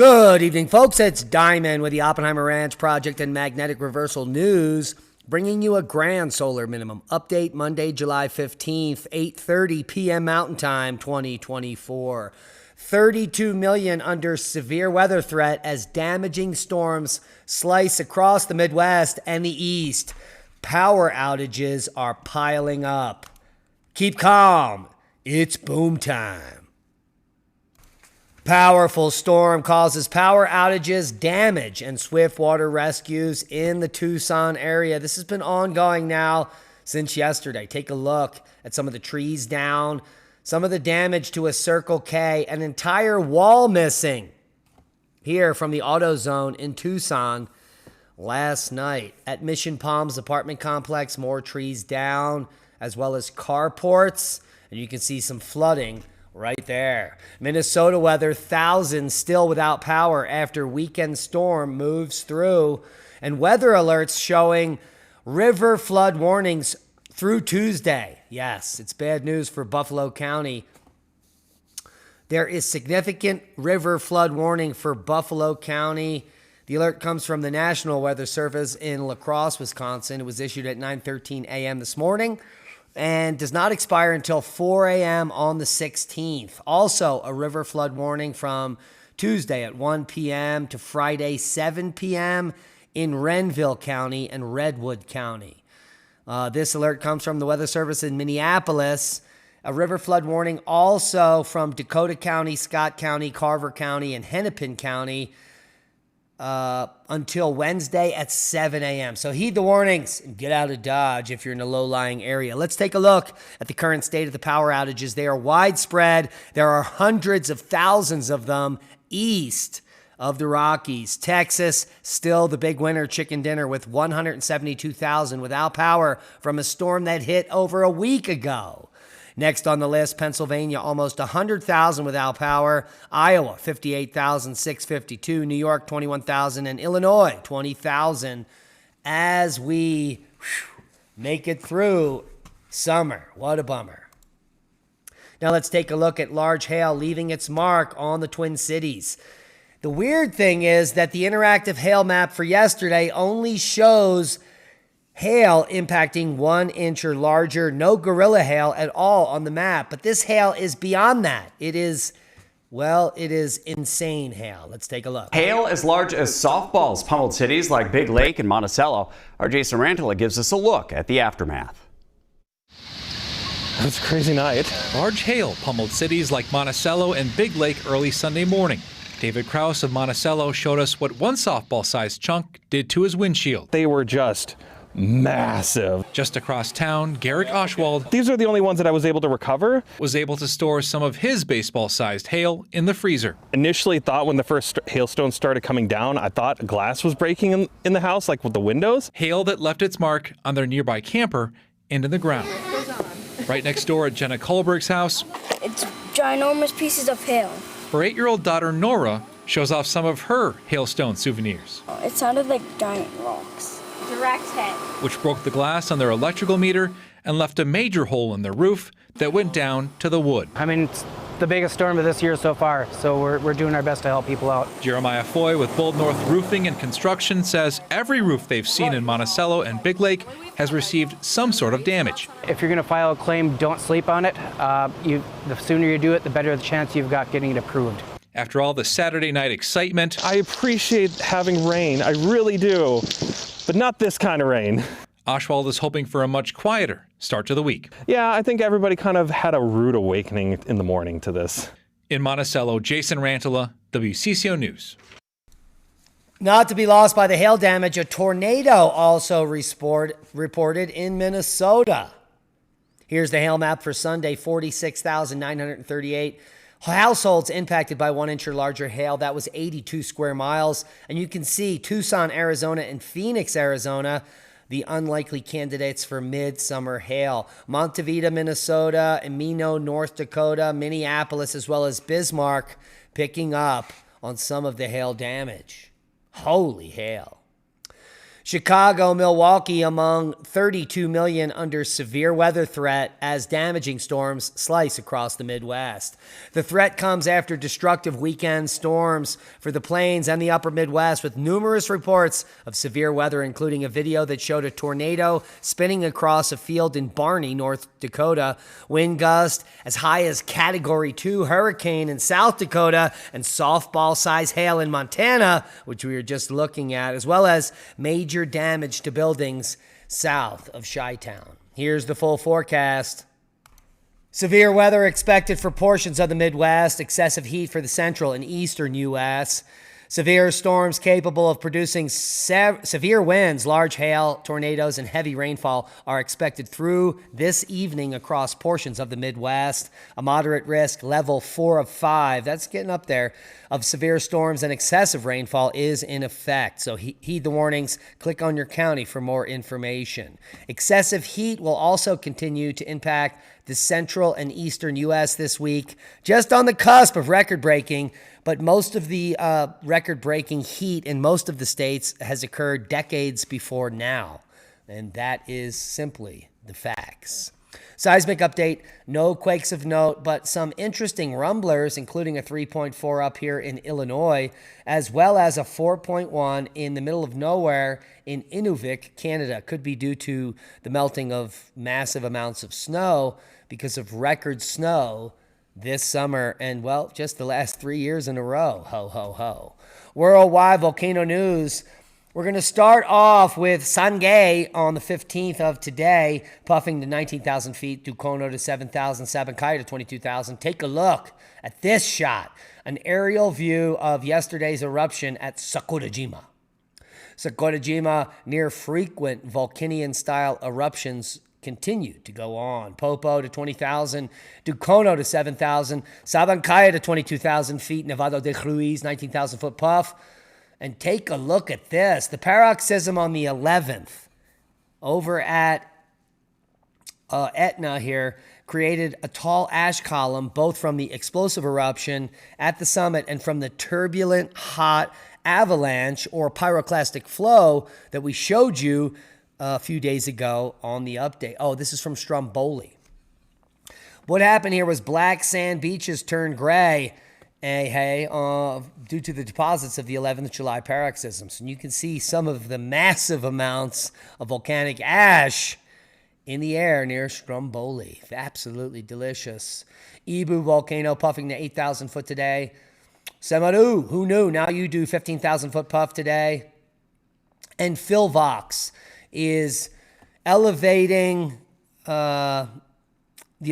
Good evening, folks. It's Diamond with the Oppenheimer Ranch Project and Magnetic Reversal News, bringing you a grand solar minimum update Monday, July 15th, 8:30 p.m. Mountain Time, 2024. 32 million under severe weather threat as damaging storms slice across the Midwest and the East. Power outages are piling up. Keep calm. It's boom time. Powerful storm causes power outages, damage, and swift water rescues in the Tucson area. This has been ongoing now since yesterday. Take a look at some of the trees down, some of the damage to a Circle K, an entire wall missing here from the AutoZone in Tucson last night. At Mission Palms apartment complex, more trees down, as well as carports, and you can see some flooding right there. Minnesota weather, thousands still without power after weekend storm moves through, and weather alerts showing river flood warnings through Tuesday. Yes, it's bad news for Buffalo County. There is significant river flood warning for Buffalo County. The alert comes from the National Weather Service in La Crosse, Wisconsin. It was issued at 9:13 a.m. this morning and does not expire until 4 a.m. on the 16th. Also, a river flood warning from Tuesday at 1 p.m. to Friday, 7 p.m. in Renville County and Redwood County. This alert comes from the Weather Service in Minneapolis. A river flood warning also from Dakota County, Scott County, Carver County, and Hennepin County until Wednesday at 7 a.m. So heed the warnings and get out of Dodge if you're in a low-lying area. Let's take a look at the current state of the power outages. They are widespread. There are hundreds of thousands of them east of the Rockies. Texas, still the big winner chicken dinner with 172,000 without power from a storm that hit over a week ago. Next on the list, Pennsylvania, almost 100,000 without power. Iowa, 58,652. New York, 21,000. And Illinois, 20,000 as we make it through summer. What a bummer. Now let's take a look at large hail leaving its mark on the Twin Cities. The weird thing is that the interactive hail map for yesterday only shows hail impacting 1 inch or larger, no gorilla hail at all on the map. But this hail is beyond that. It is insane hail. Let's take a look. Hail as large as softballs pummeled cities like Big Lake and Monticello. Our Jason Rantala gives us a look at the aftermath. It was a crazy night. Large hail pummeled cities like Monticello and Big Lake early Sunday morning. David Krause of Monticello showed us what one softball-sized chunk did to his windshield. They were just massive. Just across town, Garrick Oshwald, These are the only ones that I was able to recover. was able to store some of his baseball-sized hail in the freezer. Initially thought when the first hailstones started coming down, I thought glass was breaking in the house, like with the windows. Hail that left its mark on their nearby camper and in the ground. Right next door at Jenna Kohlberg's house, it's ginormous pieces of hail. her 8-year-old daughter Nora shows off some of her hailstone souvenirs. It sounded like giant rocks. Direct hit. Which broke the glass on their electrical meter and left a major hole in their roof that went down to the wood. I mean, it's the biggest storm of this year so far, so we're doing our best to help people out. Jeremiah Foy with Bold North Roofing and Construction says every roof they've seen in Monticello and Big Lake has received some sort of damage. If you're going to file a claim, don't sleep on it. The sooner you do it, the better the chance you've got getting it approved. After all the Saturday night excitement, I appreciate having rain, I really do, but not this kind of rain. Oshwald is hoping for a much quieter start to the week. Yeah, I think everybody kind of had a rude awakening in the morning to this. In Monticello, Jason Rantala, WCCO News. Not to be lost by the hail damage, a tornado also reported in Minnesota. Here's the hail map for Sunday, 46,938 households impacted by 1 inch or larger hail. That was 82 square miles. And you can see Tucson, Arizona, and Phoenix, Arizona, the unlikely candidates for midsummer hail. Montevita, Minnesota, Emino, North Dakota, Minneapolis, as well as Bismarck picking up on some of the hail damage. Holy hail. Chicago, Milwaukee among 32 million under severe weather threat as damaging storms slice across the Midwest. The threat comes after destructive weekend storms for the plains and the upper Midwest, with numerous reports of severe weather, including a video that showed a tornado spinning across a field in Barney, North Dakota, wind gust as high as Category 2 hurricane in South Dakota, and softball-size hail in Montana, which we were just looking at, as well as major damage to buildings south of Chi-Town. Here's the full forecast. Severe weather expected for portions of the Midwest, excessive heat for the central and eastern U.S., severe storms capable of producing severe winds, large hail, tornadoes, and heavy rainfall are expected through this evening across portions of the Midwest. A moderate risk, level 4 of 5, that's getting up there, of severe storms and excessive rainfall is in effect. So heed the warnings. Click on your county for more information. Excessive heat will also continue to impact the central and eastern U.S. this week, just on the cusp of record-breaking. But most of the record-breaking heat in most of the states has occurred decades before now. And that is simply the facts. Seismic update, no quakes of note, but some interesting rumblers, including a 3.4 up here in Illinois, as well as a 4.1 in the middle of nowhere in Inuvik, Canada. Could be due to the melting of massive amounts of snow because of record snow this summer and, well, just the last 3 years in a row. Ho, ho, ho. Worldwide volcano news. We're going to start off with Sangay on the 15th of today, puffing to 19,000 feet, Dukono to 7,000, Sabancaya to 22,000. Take a look at this shot, an aerial view of yesterday's eruption at Sakurajima. Sakurajima, near frequent Vulcanian-style eruptions continue to go on. Popo to 20,000, Dukono to 7,000, Sabancaya to 22,000 feet, Nevado de Ruiz, 19,000 foot puff. And take a look at this. The paroxysm on the 11th over at Etna here created a tall ash column, both from the explosive eruption at the summit and from the turbulent, hot avalanche or pyroclastic flow that we showed you a few days ago on the update. Oh, this is from Stromboli. What happened here was black sand beaches turned gray due to the deposits of the 11th of July paroxysms. And you can see some of the massive amounts of volcanic ash in the air near Stromboli. Absolutely delicious. Ibu volcano puffing to 8,000 foot today. Semaru, who knew? Now you do 15,000 foot puff today. And Philvox is elevating the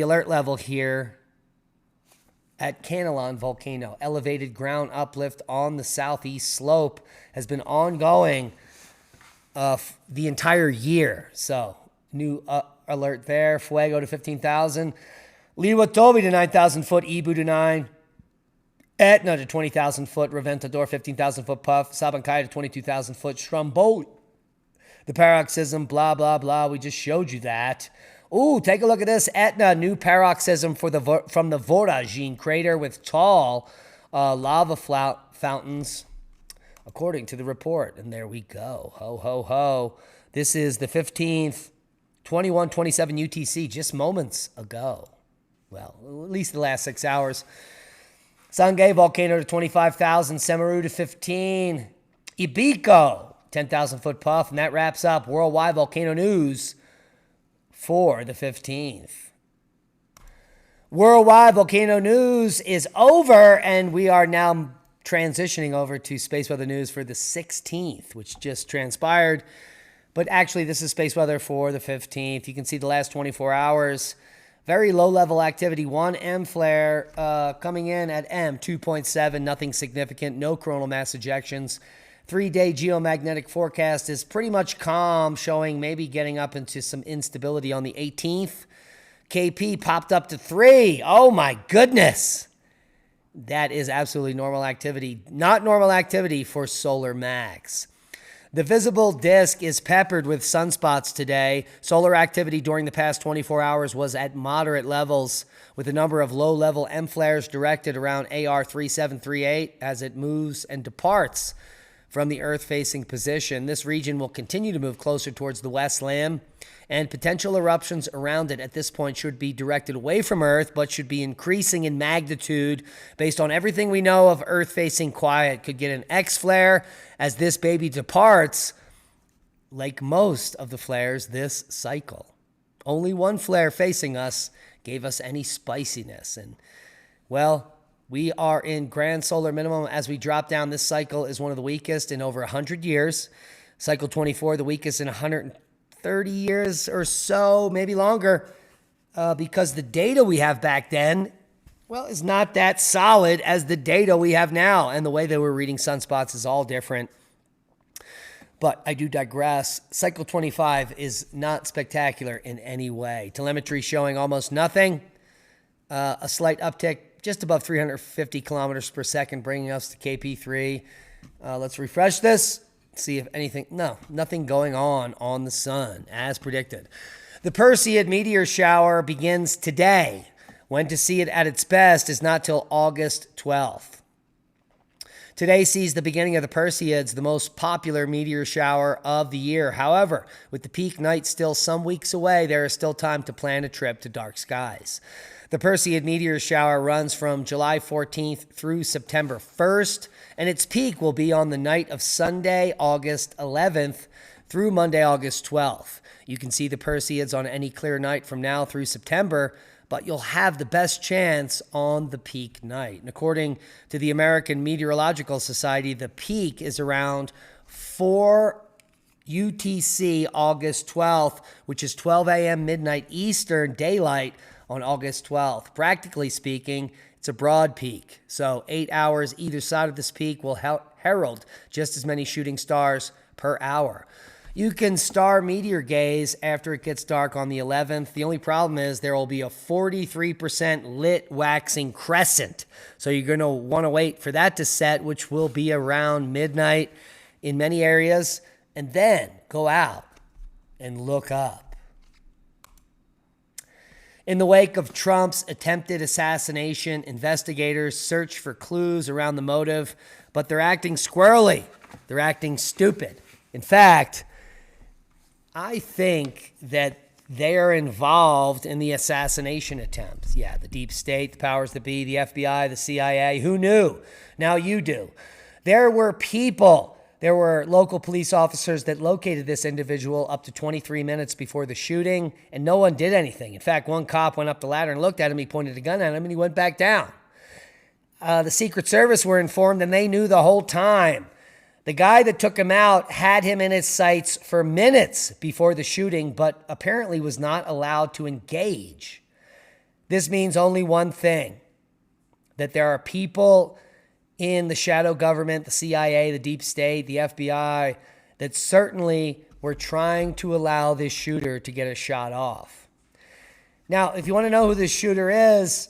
alert level here at Canelon Volcano. Elevated ground uplift on the southeast slope has been ongoing the entire year. So, new alert there. Fuego to 15,000. Liwatobi to 9,000 foot. Ibu to 9. Etna to 20,000 foot. Reventador 15,000 foot puff. Sabancaya to 22,000 foot. Stromboli. The paroxysm, blah, blah, blah. We just showed you that. Ooh, take a look at this. Etna, new paroxysm from the Voragine crater with tall lava fountains, according to the report. And there we go. Ho, ho, ho. This is the 15th, 21:27 UTC, just moments ago. Well, at least the last 6 hours. Sangay volcano to 25,000. Semaru to 15. Ibico, 10,000 foot puff. And that wraps up worldwide volcano news for the 15th. Worldwide volcano news is over, and we are now transitioning over to space weather news for the 16th, which just transpired. But actually, this is space weather for the 15th. You can see the last 24 hours. Very low-level activity. 1 M flare coming in at M 2.7. Nothing significant. No coronal mass ejections. 3-day geomagnetic forecast is pretty much calm, showing maybe getting up into some instability on the 18th. KP popped up to 3. Oh, my goodness. That is absolutely normal activity. Not normal activity for solar max. The visible disk is peppered with sunspots today. Solar activity during the past 24 hours was at moderate levels, with a number of low-level M flares directed around AR 3738 as it moves and departs from the Earth-facing position. This region will continue to move closer towards the west limb, and potential eruptions around it at this point should be directed away from Earth, but should be increasing in magnitude based on everything we know of Earth-facing quiet. Could get an X-flare as this baby departs, like most of the flares this cycle. Only one flare facing us gave us any spiciness. And, well, we are in grand solar minimum as we drop down. This cycle is one of the weakest in over 100 years. Cycle 24, the weakest in 130 years or so, maybe longer, because the data we have back then, well, is not that solid as the data we have now. And the way they were reading sunspots is all different. But I do digress. Cycle 25 is not spectacular in any way. Telemetry showing almost nothing. A slight uptick just above 350 kilometers per second, bringing us to KP3. Let's refresh this. See if anything. No, nothing going on the sun, as predicted. The Perseid meteor shower begins today. When to see it at its best is not till August 12th. Today sees the beginning of the Perseids, the most popular meteor shower of the year. However, with the peak night still some weeks away, there is still time to plan a trip to dark skies. The Perseid meteor shower runs from July 14th through September 1st, and its peak will be on the night of Sunday, August 11th through Monday, August 12th. You can see the Perseids on any clear night from now through September, but you'll have the best chance on the peak night. And according to the American Meteorological Society, the peak is around 4 UTC August 12th, which is 12 a.m. midnight Eastern daylight on August 12th. Practically speaking, it's a broad peak. So 8 hours either side of this peak will herald just as many shooting stars per hour. You can star meteor gaze after it gets dark on the 11th. The only problem is there will be a 43% lit waxing crescent. So you're going to want to wait for that to set, which will be around midnight in many areas, and then go out and look up. In the wake of Trump's attempted assassination, investigators search for clues around the motive, but they're acting squirrely. They're acting stupid. In fact, I think that they are involved in the assassination attempt. Yeah, the deep state, the powers that be, the FBI, the CIA. Who knew? Now you do. There were people, there were local police officers that located this individual up to 23 minutes before the shooting, and no one did anything. In fact, one cop went up the ladder and looked at him. He pointed a gun at him, and he went back down. The Secret Service were informed, and they knew the whole time. The guy that took him out had him in his sights for minutes before the shooting, but apparently was not allowed to engage. This means only one thing, that there are people in the shadow government, the CIA, the deep state, the FBI, that certainly were trying to allow this shooter to get a shot off. Now, if you want to know who this shooter is,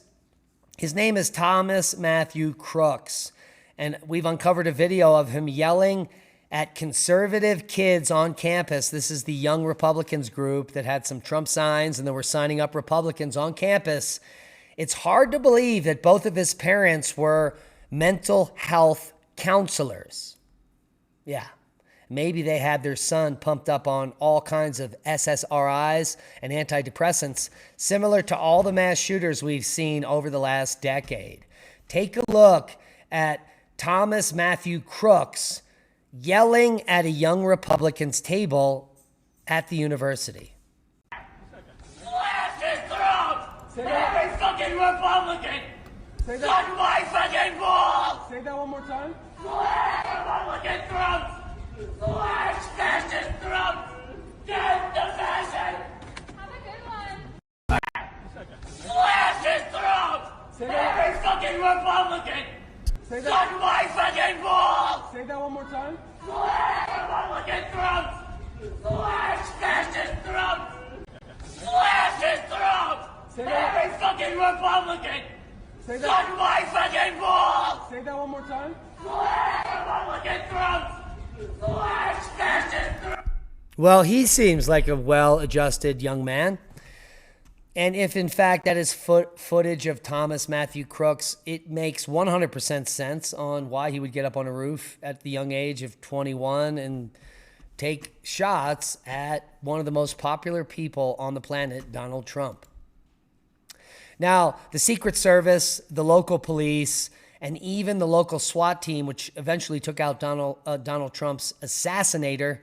his name is Thomas Matthew Crooks. And we've uncovered a video of him yelling at conservative kids on campus. This is the Young Republicans group that had some Trump signs, and they were signing up Republicans on campus. It's hard to believe that both of his parents were mental health counselors. Yeah, maybe they had their son pumped up on all kinds of SSRIs and antidepressants, similar to all the mass shooters we've seen over the last decade. Take a look at Thomas Matthew Crooks yelling at a Young Republicans table at the university. Slash his throat! Every fucking Republican! Suck my fucking balls! Say that one more time. Slash Republican throats! Slash fascist throats! Get the fashion! Have a good one. Slash his throat! Every fucking Republican! Suck my fucking balls! Say that one more time. Slash Republican throats! Slash fascist throats! Slash his throat! Every fucking Republican! Suck my fucking balls! Say that one more time. Slash Republican throats! Slash fascist throats! Well, he seems like a well-adjusted young man. And if, in fact, that is footage of Thomas Matthew Crooks, it makes 100% sense on why he would get up on a roof at the young age of 21 and take shots at one of the most popular people on the planet, Donald Trump. Now, the Secret Service, the local police, and even the local SWAT team, which eventually took out Donald Trump's assassinator,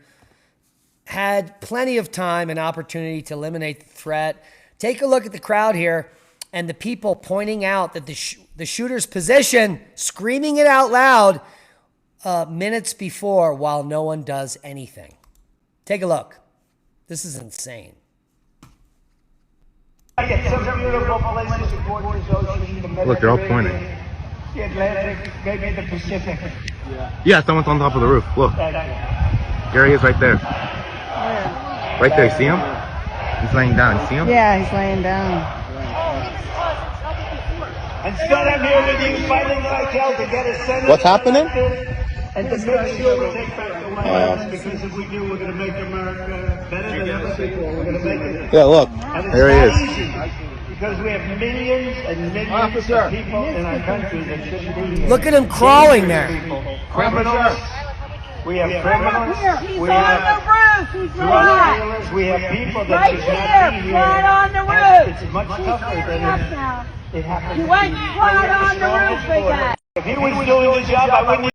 had plenty of time and opportunity to eliminate the threat. Take a look at the crowd here and the people pointing out that the shooter's position, screaming it out loud minutes before while no one does anything. Take a look. This is insane. Look, they're all pointing. The Atlantic, maybe the Pacific. Yeah, someone's on top of the roof. Look. There he is right there. Right there, see him? He's laying down. See him? Yeah, he's laying down. Instead, I'm here with you fighting like hell to get a Senate. What's happening? And to make sure we take back the White House, because if we do, we're going to make America better than ever before. We're going to make it. Yeah, look. There he is. Easy, because we have millions and millions of people in our country that shouldn't be here. Look at him crawling there. Criminals. We have criminals. He's We on have the roof. He's drug right. dealers. We have people that Right should not be here, here. right on the And roof. it's much tougher than it happens. You went right on the roof, big guy. If he was doing the job, I wouldn't.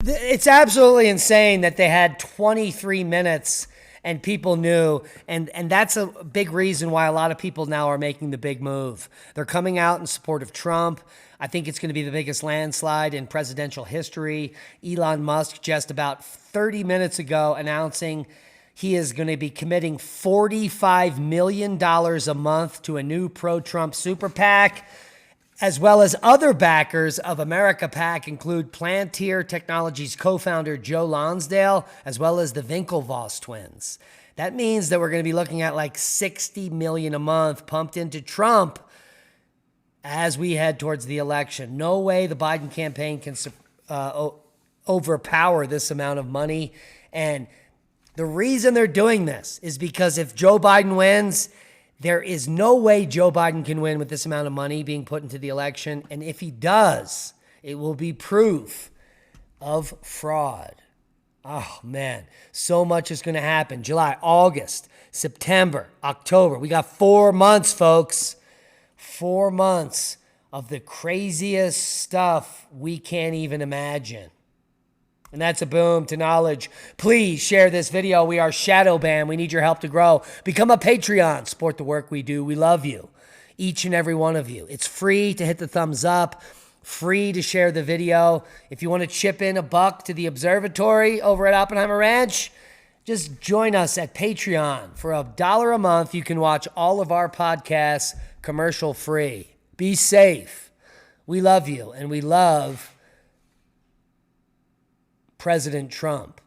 It's absolutely insane that they had 23 minutes and people knew. And that's a big reason why a lot of people now are making the big move. They're coming out in support of Trump. I think it's going to be the biggest landslide in presidential history. Elon Musk just about 30 minutes ago announcing he is going to be committing $45 million a month to a new pro-Trump super PAC, as well as other backers of America PAC include Palantir Technologies co-founder Joe Lonsdale, as well as the Winklevoss twins. That means that we're going to be looking at like $60 million a month pumped into Trump as we head towards the election. No way the Biden campaign can overpower this amount of money. And the reason they're doing this is because if Joe Biden wins, there is no way Joe Biden can win with this amount of money being put into the election. And if he does, it will be proof of fraud. Oh, man, so much is going to happen. July, August, September, October. We got 4 months, folks. 4 months of the craziest stuff we can't even imagine. And that's a boom to knowledge. Please share this video. We are shadow banned. We need your help to grow. Become a Patreon. Support the work we do. We love you. Each and every one of you. It's free to hit the thumbs up. Free to share the video. If you want to chip in $1 to the observatory over at Oppenheimer Ranch, just join us at Patreon. For $1 a month, you can watch all of our podcasts commercial free. Be safe. We love you, and we love President Trump.